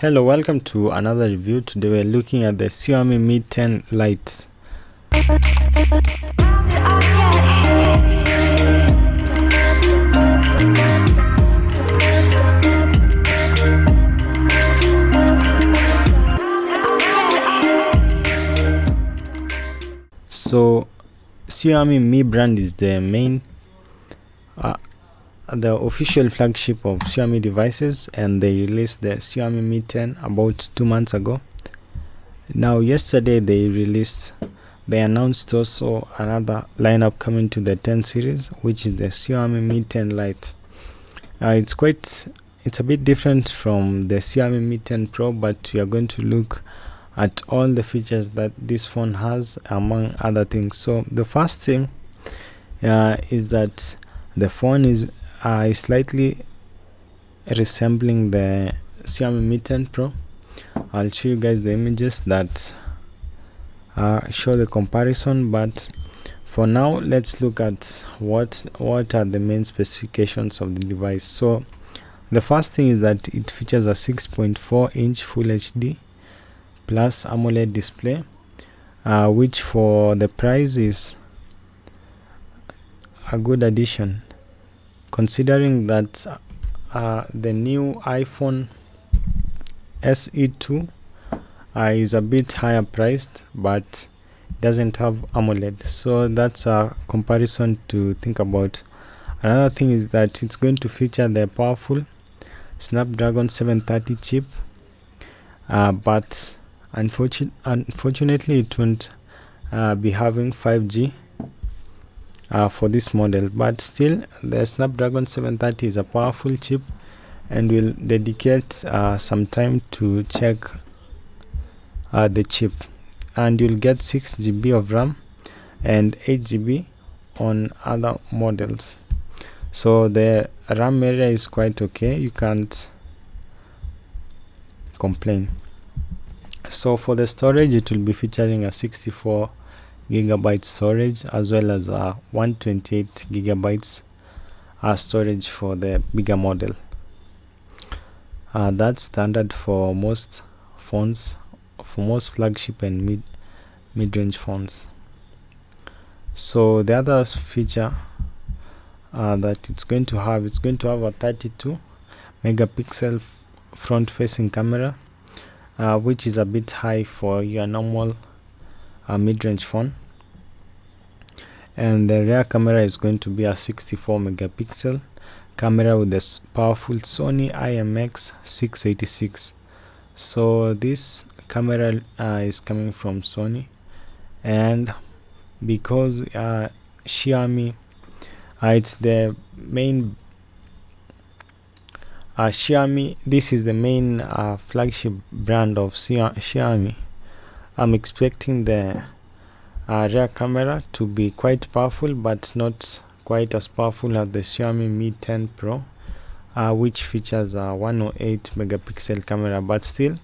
Hello, welcome to another review. Today we're looking at the Xioami Mi 10 Lite. So Xioami Mi brand is the official flagship of Xiaomi devices, and they released the Xioami Mi 10 about 2 months ago. Now yesterday they announced also another lineup coming to the 10 series, which is the Xioami Mi 10 Lite. It's a bit different from the Xiaomi Mi 10 Pro, but we are going to look at all the features that this phone has, among other things. So the first thing is that the phone is slightly resembling the Xiaomi Mi 10 Pro. I'll show you guys the images that show the comparison, but for now let's look at what are the main specifications of the device. So the first thing is that it features a 6.4-inch Full HD plus AMOLED display, which for the price is a good addition, considering that the new iPhone SE2 is a bit higher priced but doesn't have AMOLED. So that's a comparison to think about. Another thing is that it's going to feature the powerful Snapdragon 730 chip, but unfortunately it won't be having 5G for this model. But still, the Snapdragon 730 is a powerful chip, and we'll dedicate some time to check the chip. And you'll get 6 GB of RAM and 8 GB on other models. So the RAM area is quite okay, you can't complain. So for the storage, it will be featuring a 64 GB storage as well as a 128 GB storage for the bigger model. That's standard for most phones, for most flagship and mid-range phones. So the other feature that it's going to have a 32 megapixel front-facing camera, which is a bit high for your normal mid-range phone, and the rear camera is going to be a 64 megapixel camera with a powerful Sony IMX686. So this camera is coming from Sony, and because Xiaomi, it's the main Xiaomi, this is the main flagship brand of Xiaomi, I'm expecting the rear camera to be quite powerful, but not quite as powerful as the Xiaomi Mi 10 Pro, which features a 108 megapixel camera. But still,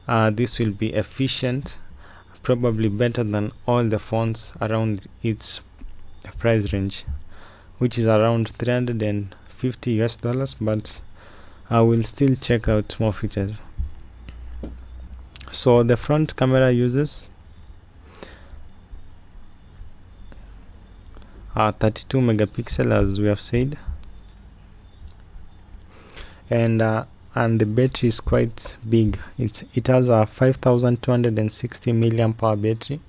this will be efficient, probably better than all the phones around its price range, which is around $350, but I will still check out more features. So the front camera uses 32 megapixel, as we have said, and the battery is quite big. It has a 5260 milliamp hour battery,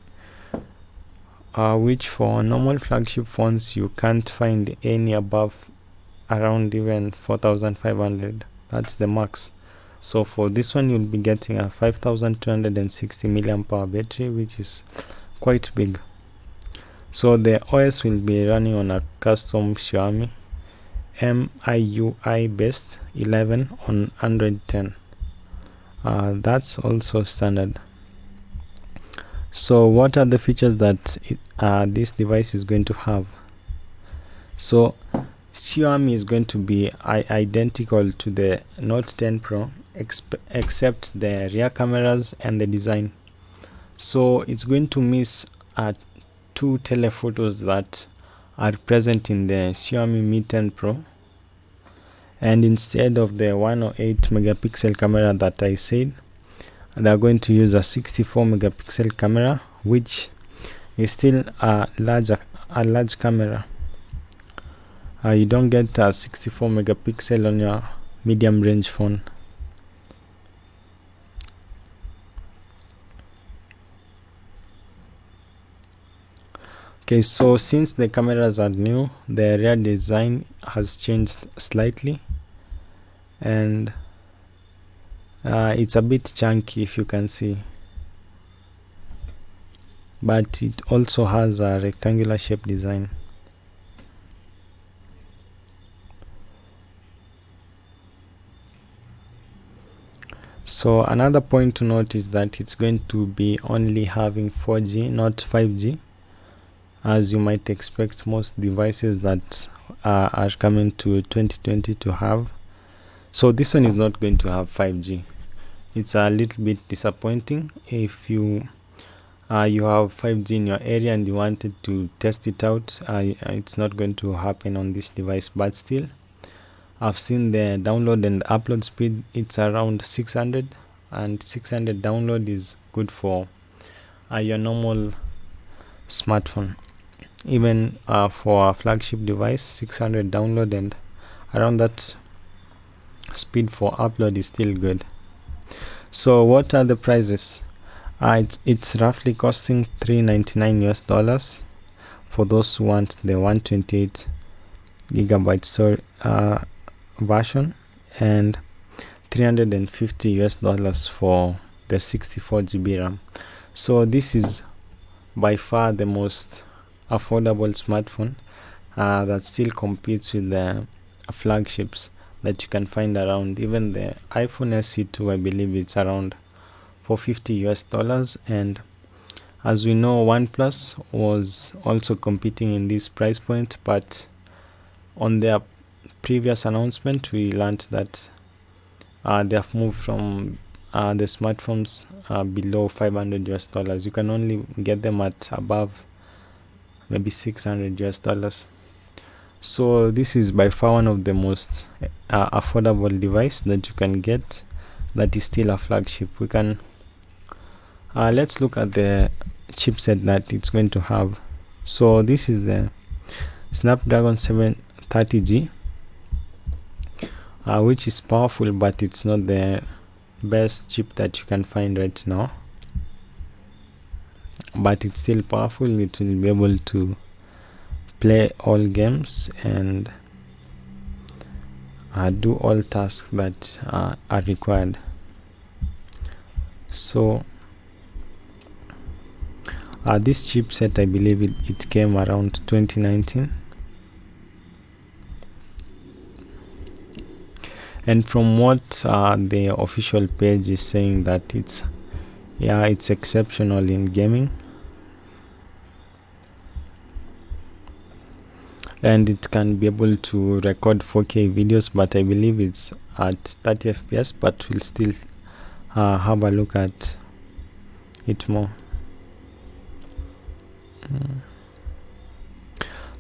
which for normal flagship phones you can't find any above around even 4500. That's the max. So for this one you'll be getting a 5260 milliamp hour battery, which is quite big. So the OS will be running on a custom Xiaomi MIUI Best 11 on Android 10. That's also standard. So what are the features that this device is going to have? So Xiaomi is going to be identical to the Note 10 Pro, except the rear cameras and the design. So it's going to miss 2 telephotos that are present in the Xiaomi Mi 10 Pro, and instead of the 108 megapixel camera that I said, they are going to use a 64 megapixel camera, which is still a large camera. You don't get a 64 megapixel on your medium range phone. Okay, so since the cameras are new, the rear design has changed slightly, and it's a bit chunky, if you can see, but it also has a rectangular shape design. So another point to note is that it's going to be only having 4G, not 5G, as you might expect most devices that are coming to 2020 to have. So this one is not going to have 5G. It's a little bit disappointing. If you have 5G in your area and you wanted to test it out, it's not going to happen on this device. But still, I've seen the download and upload speed. It's around 600, and 600 download is good for your normal smartphone. Even for a flagship device, 600 download and around that speed for upload is still good. So what are the prices? It's roughly costing $399 for those who want the 128 gigabyte version, and $350 for the 64 GB RAM. So this is by far the most affordable smartphone that still competes with the flagships that you can find around. Even the iPhone SE2, I believe it's around $450, and as we know, OnePlus was also competing in this price point, but on their previous announcement we learned that they have moved from the smartphones below $500. You can only get them at above maybe $600. So this is by far one of the most affordable device that you can get that is still a flagship. We can let's look at the chipset that it's going to have. So this is the Snapdragon 730G, which is powerful, but it's not the best chip that you can find right now, but it's still powerful. It will be able to play all games and do all tasks that are required. So this chipset, I believe it came around 2019, and from what the official page is saying, that it's exceptional in gaming, and it can be able to record 4K videos, but I believe it's at 30 FPS, but we'll still have a look at it more.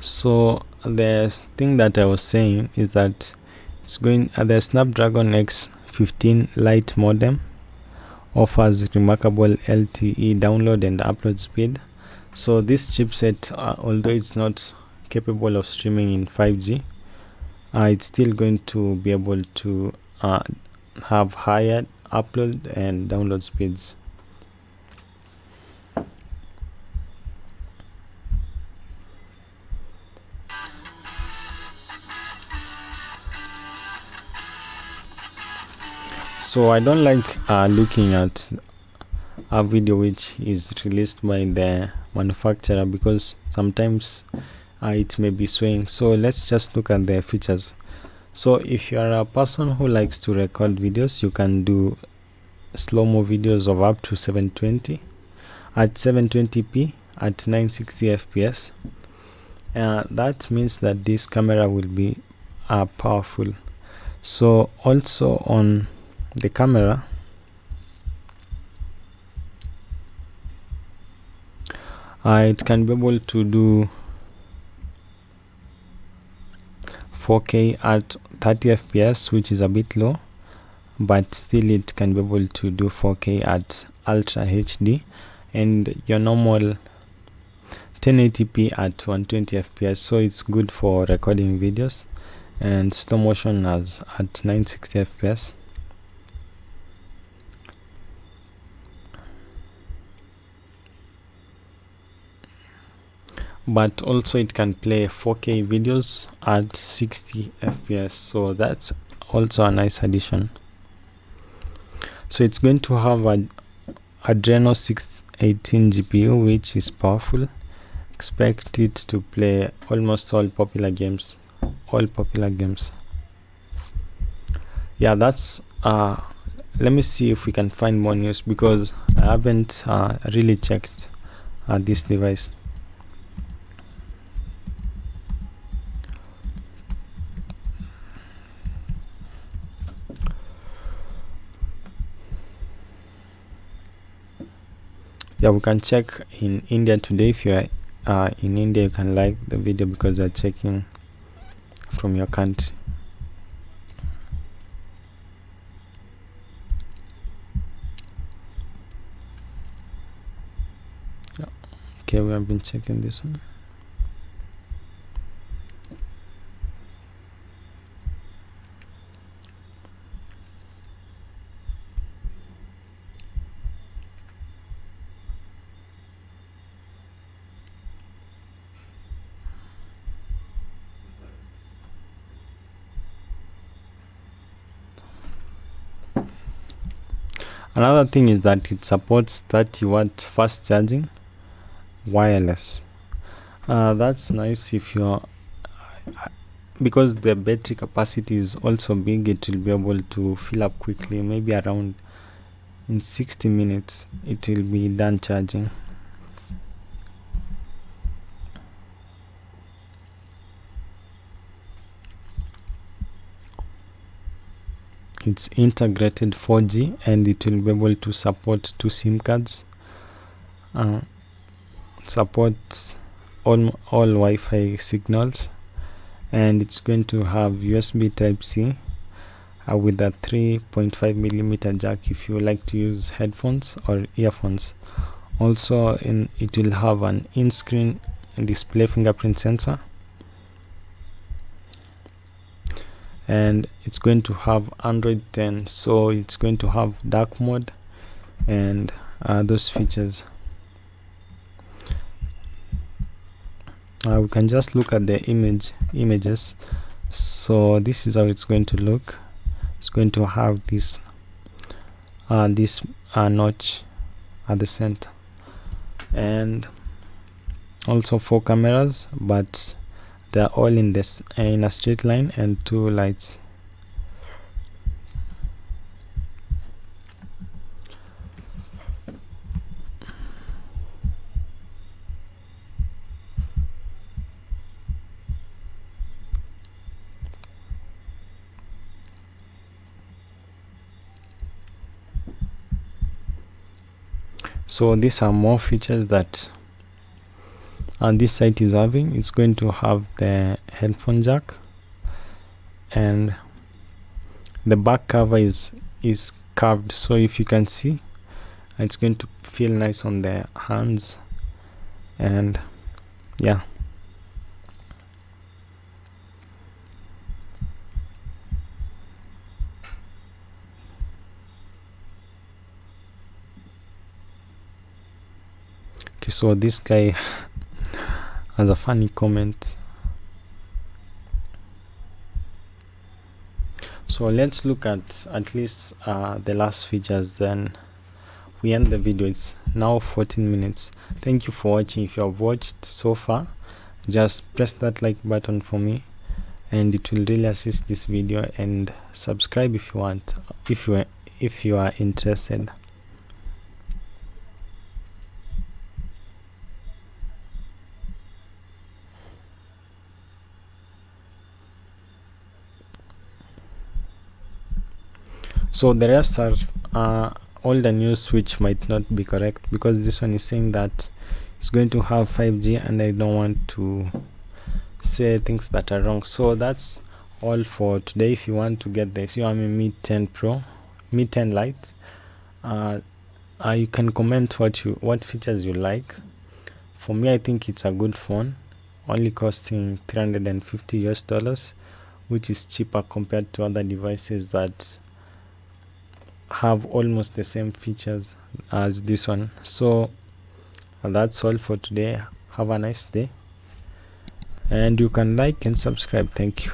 So the thing that I was saying is that it's going the Snapdragon X15 Lite modem offers remarkable LTE download and upload speed. So this chipset, although it's not capable of streaming in 5G, it's still going to be able to have higher upload and download speeds. So I don't like looking at a video which is released by the manufacturer, because sometimes it may be swaying. So let's just look at the features. So if you are a person who likes to record videos, you can do slow-mo videos of up to 720 at 720p at 960 fps. That means that this camera will be powerful. So also on the camera, it can be able to do 4K at 30 fps, which is a bit low, but still it can be able to do 4K at Ultra HD, and your normal 1080p at 120 fps. So it's good for recording videos, and slow motion as at 960 fps. But also it can play 4K videos at 60 fps, so that's also a nice addition. So it's going to have a Adreno 618 GPU, which is powerful. Expect it to play almost all popular games. Yeah, that's let me see if we can find more news, because I haven't really checked this device. Yeah, we can check in India today. If you are in India, you can like the video because you're checking from your country. Yeah. Okay, we have been checking this one. Another thing is that it supports 30-watt fast charging wireless. That's nice if you're because the battery capacity is also big. It will be able to fill up quickly, maybe around in 60 minutes it will be done charging. It's integrated 4G, and it will be able to support 2 SIM cards. Supports all Wi-Fi signals, and it's going to have USB Type-C with a 3.5mm jack if you like to use headphones or earphones. Also, it will have an in-screen display fingerprint sensor, and it's going to have Android 10, so it's going to have dark mode and those features. We can just look at the images. So this is how it's going to look. It's going to have this notch at the center, and also 4 cameras, but they're all in a straight line, and 2 lights. So these are more features that this site is having. It's going to have the headphone jack, and the back cover is curved, so if you can see, it's going to feel nice on the hands. And yeah, okay, so this guy has a funny comment. So let's look at least the last features, then we end the video. It's now 14 minutes. Thank you for watching. If you have watched so far, just press that like button for me, and it will really assist this video, and subscribe if you want, if you are interested. So the rest are all the news which might not be correct, because this one is saying that it's going to have 5G, and I don't want to say things that are wrong. So that's all for today. If you want to get the Xiaomi Mi 10 Pro, Mi 10 Lite, you can comment what features you like. For me, I think it's a good phone, only costing $350, which is cheaper compared to other devices that have almost the same features as this one. So that's all for today. Have a nice day, and you can like and subscribe. Thank you.